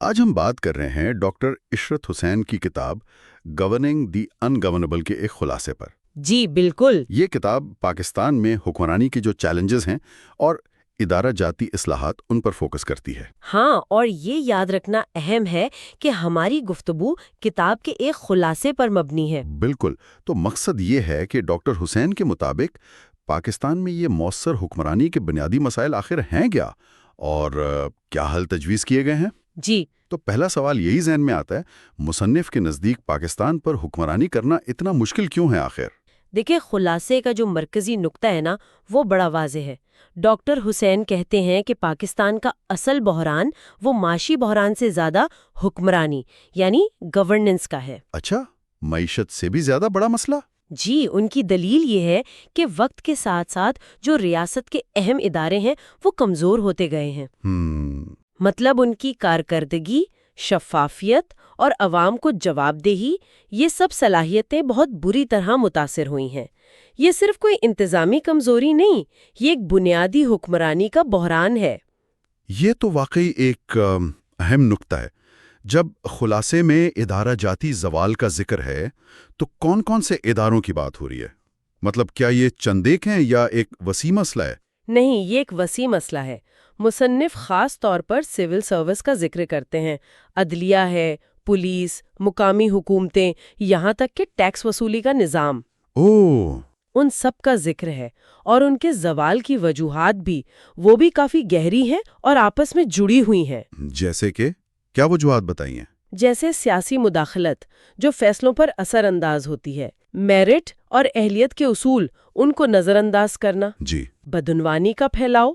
آج ہم بات کر رہے ہیں ڈاکٹر عشرت حسین کی کتاب گورننگ دی ان گورنبل کے ایک خلاصے پر۔ جی بالکل۔ یہ کتاب پاکستان میں حکمرانی کے جو چیلنجز ہیں اور ادارہ جاتی اصلاحات ان پر فوکس کرتی ہے۔ ہاں، اور یہ یاد رکھنا اہم ہے کہ ہماری گفتگو کتاب کے ایک خلاصے پر مبنی ہے۔ بالکل، تو مقصد یہ ہے کہ ڈاکٹر حسین کے مطابق پاکستان میں یہ مؤثر حکمرانی کے بنیادی مسائل آخر ہیں کیا اور کیا حل تجویز کیے گئے ہیں؟ جی تو پہلا سوال یہی ذہن میں آتا ہے، مصنف کے نزدیک پاکستان پر حکمرانی کرنا اتنا مشکل کیوں ہے آخر؟ دیکھیں، خلاصے کا جو مرکزی نقطہ ہے نا، وہ بڑا واضح ہے۔ ڈاکٹر حسین کہتے ہیں کہ پاکستان کا اصل بحران وہ معاشی بحران سے زیادہ حکمرانی یعنی گورننس کا ہے۔ اچھا، معیشت سے بھی زیادہ بڑا مسئلہ؟ جی، ان کی دلیل یہ ہے کہ وقت کے ساتھ ساتھ جو ریاست کے اہم ادارے ہیں وہ کمزور ہوتے گئے ہیں۔ مطلب ان کی کارکردگی، شفافیت اور عوام کو جواب دہی، یہ سب صلاحیتیں بہت بری طرح متاثر ہوئی ہیں۔ یہ صرف کوئی انتظامی کمزوری نہیں، یہ ایک بنیادی حکمرانی کا بحران ہے۔ یہ تو واقعی ایک اہم نکتہ ہے۔ جب خلاصے میں ادارہ جاتی زوال کا ذکر ہے تو کون کون سے اداروں کی بات ہو رہی ہے؟ مطلب کیا یہ چند ایک ہیں یا ایک وسیع مسئلہ ہے؟ نہیں، یہ ایک وسیع مسئلہ ہے۔ مصنف خاص طور پر سول سروس کا ذکر کرتے ہیں۔ عدلیہ ہے، پولیس، مقامی حکومتیں، یہاں تک کہ ٹیکس وصولی کا نظام، ان سب کا ذکر ہے۔ اور ان کے زوال کی وجوہات بھی، وہ بھی کافی گہری ہیں اور آپس میں جڑی ہوئی ہیں۔ جیسے کہ کیا وجوہات بتائی ہیں؟ جیسے سیاسی مداخلت جو فیصلوں پر اثر انداز ہوتی ہے، میرٹ اور اہلیت کے اصول ان کو نظر انداز کرنا، جی، بدعنوانی کا پھیلاؤ،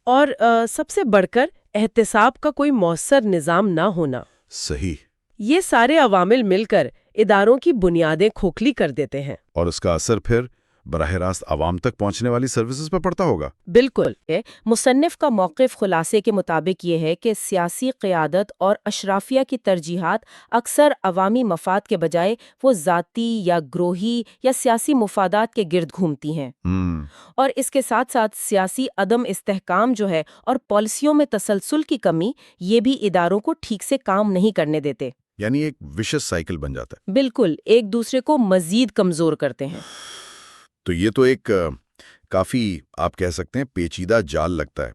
اور سب سے بڑھ کر احتساب کا کوئی مؤثر نظام نہ ہونا۔ صحیح۔ یہ سارے عوامل مل کر اداروں کی بنیادیں کھوکھلی کر دیتے ہیں۔ اور اس کا اثر پھر براہ راست عوام تک پہنچنے والی سروسز پر پڑتا ہوگا۔ بالکل۔ مصنف کا موقف خلاصے کے مطابق یہ ہے کہ سیاسی قیادت اور اشرافیہ کی ترجیحات اکثر عوامی مفاد کے بجائے وہ ذاتی یا گروہی یا سیاسی مفادات کے گرد گھومتی ہیں۔ اور اس کے ساتھ ساتھ سیاسی عدم استحکام جو ہے اور پالیسیوں میں تسلسل کی کمی، یہ بھی اداروں کو ٹھیک سے کام نہیں کرنے دیتے۔ یعنی ایک وشس سائیکل بن جاتا ہے۔ بالکل، ایک دوسرے کو مزید کمزور کرتے ہیں۔ تو یہ تو ایک کافی آپ کہہ سکتے ہیں پیچیدہ جال لگتا ہے۔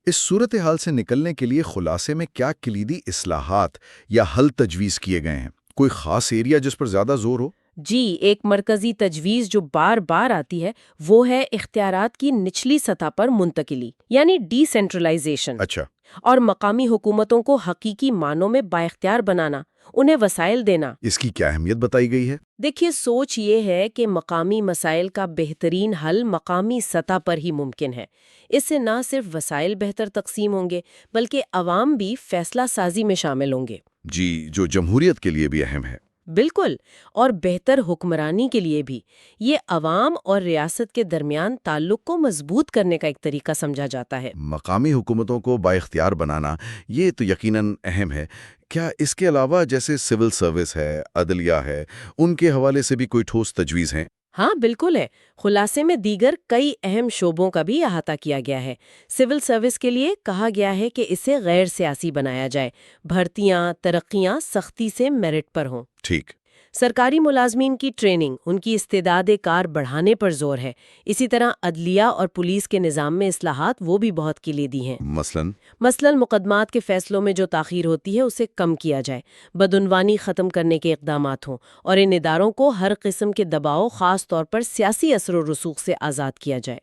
اس صورتحال سے نکلنے کے لیے خلاصے میں کیا کلیدی اصلاحات یا حل تجویز کیے گئے ہیں؟ کوئی خاص ایریا جس پر زیادہ زور ہو؟ جی، ایک مرکزی تجویز جو بار بار آتی ہے وہ ہے اختیارات کی نچلی سطح پر منتقلی یعنی ڈی سینٹرلائزیشن۔ اچھا۔ اور مقامی حکومتوں کو حقیقی معنوں میں بااختیار بنانا، انہیں وسائل دینا۔ اس کی کیا اہمیت بتائی گئی ہے؟ دیکھیے، سوچ یہ ہے کہ مقامی مسائل کا بہترین حل مقامی سطح پر ہی ممکن ہے۔ اس سے نہ صرف وسائل بہتر تقسیم ہوں گے بلکہ عوام بھی فیصلہ سازی میں شامل ہوں گے۔ جی، جو جمہوریت کے لیے بھی اہم ہے۔ بالکل، اور بہتر حکمرانی کے لیے بھی۔ یہ عوام اور ریاست کے درمیان تعلق کو مضبوط کرنے کا ایک طریقہ سمجھا جاتا ہے۔ مقامی حکومتوں کو بااختیار بنانا، یہ تو یقیناً اہم ہے۔ کیا اس کے علاوہ جیسے سول سروس ہے، عدلیہ ہے، ان کے حوالے سے بھی کوئی ٹھوس تجویز ہیں؟ ہاں بالکل ہے۔ خلاصے میں دیگر کئی اہم شعبوں کا بھی احاطہ کیا گیا ہے۔ سول سروس کے لیے کہا گیا ہے کہ اسے غیر سیاسی بنایا جائے، بھرتیاں، ترقیاں سختی سے میرٹ پر ہوں۔ ٹھیک۔ سرکاری ملازمین کی ٹریننگ، ان کی استعداد کار بڑھانے پر زور ہے۔ اسی طرح عدلیہ اور پولیس کے نظام میں اصلاحات وہ بھی بہت کلیدی ہیں۔ مثلاً مقدمات کے فیصلوں میں جو تاخیر ہوتی ہے اسے کم کیا جائے، بدعنوانی ختم کرنے کے اقدامات ہوں، اور ان اداروں کو ہر قسم کے دباؤ، خاص طور پر سیاسی اثر و رسوخ سے آزاد کیا جائے۔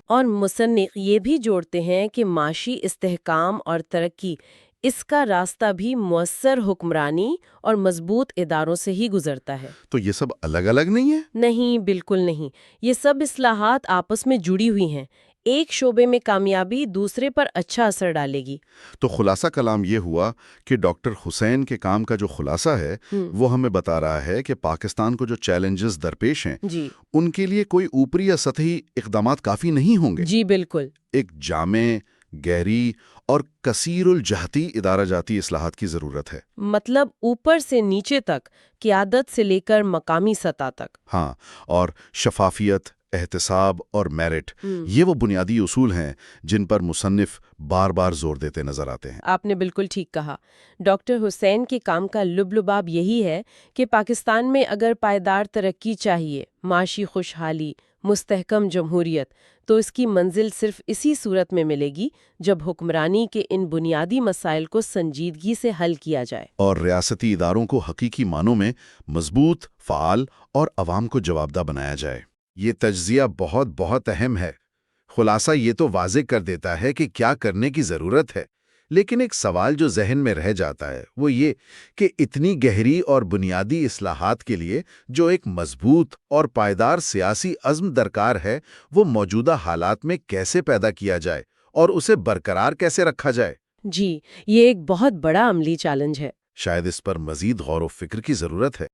اور مصنف یہ بھی جوڑتے ہیں کہ معاشی استحکام اور ترقی، اس کا راستہ بھی مؤثر حکمرانی اور مضبوط اداروں سے ہی گزرتا ہے۔ تو یہ سب الگ الگ نہیں ہے؟ نہیں، بالکل نہیں۔ یہ سب اصلاحات آپس میں جڑی ہوئی ہیں۔ ایک شعبے میں کامیابی دوسرے پر اچھا اثر ڈالے گی۔ تو خلاصہ کلام یہ ہوا کہ ڈاکٹر حسین کے کام کا جو خلاصہ ہے وہ ہمیں بتا رہا ہے کہ پاکستان کو جو چیلنجز درپیش ہیں ان کے لیے کوئی اوپری یا سطحی اقدامات کافی نہیں ہوں گے۔ جی بالکل۔ ایک جامع، گہری اور کثیر الجہتی ادارہ جاتی اصلاحات کی ضرورت ہے۔ مطلب اوپر سے نیچے تک، قیادت سے لے کر مقامی سطح تک۔ ہاں، اور شفافیت، احتساب اور میرٹ، یہ وہ بنیادی اصول ہیں جن پر مصنف بار بار زور دیتے نظر آتے ہیں۔ آپ نے بالکل ٹھیک کہا۔ ڈاکٹر حسین کے کام کا لب لباب یہی ہے کہ پاکستان میں اگر پائیدار ترقی چاہیے، معاشی خوشحالی، مستحکم جمہوریت، تو اس کی منزل صرف اسی صورت میں ملے گی جب حکمرانی کے ان بنیادی مسائل کو سنجیدگی سے حل کیا جائے اور ریاستی اداروں کو حقیقی معنوں میں مضبوط، فعال اور عوام کو جوابدہ بنایا جائے۔ یہ تجزیہ بہت بہت اہم ہے۔ خلاصہ یہ تو واضح کر دیتا ہے کہ کیا کرنے کی ضرورت ہے، لیکن ایک سوال جو ذہن میں رہ جاتا ہے وہ یہ کہ اتنی گہری اور بنیادی اصلاحات کے لیے جو ایک مضبوط اور پائیدار سیاسی عزم درکار ہے، وہ موجودہ حالات میں کیسے پیدا کیا جائے اور اسے برقرار کیسے رکھا جائے؟ جی، یہ ایک بہت بڑا عملی چیلنج ہے۔ شاید اس پر مزید غور و فکر کی ضرورت ہے۔